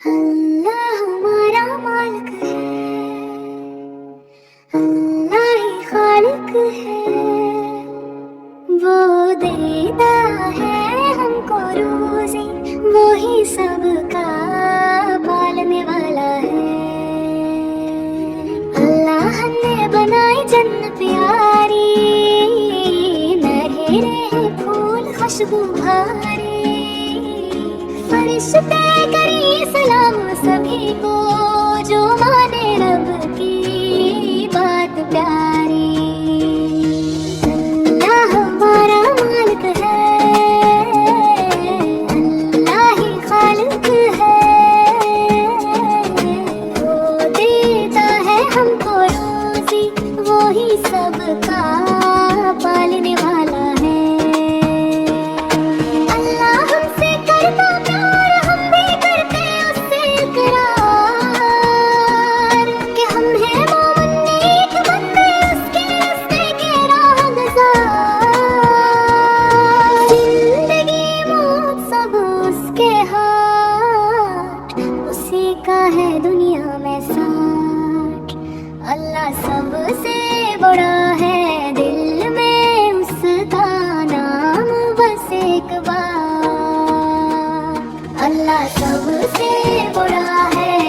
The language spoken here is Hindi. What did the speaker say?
अल्लाह हमारा मालिक है, अल्लाह ही खालिक है। वो देता है हमको रोज़ी, वो ही सबका पालने वाला है। अल्लाह ने बनाई जन्नत प्यारी, नन्हे हैं फूल खुशबू भारी। फरिश्ते करें सलाम सभी को, जो माने रब की बात प्यारी। अल्लाह हमारा मालिक है, अल्लाह ही खालिक है। वो देता है हमको रोज़ी, वो ही सबका पालने वाला है। अल्लाह हमसे करता प्यार, हम भी करते उससे इकरार कि हम हैं मोमिन नेक बंदे, उसके रास्ते के राहगज़ार। जिंदगी मौत सब उसके हाथ, उसी का है दुनिया में साथ। अल्लाह सबसे बड़ा है, दिल में उसका नाम बस एक बार। अल्लाह सबसे बड़ा है,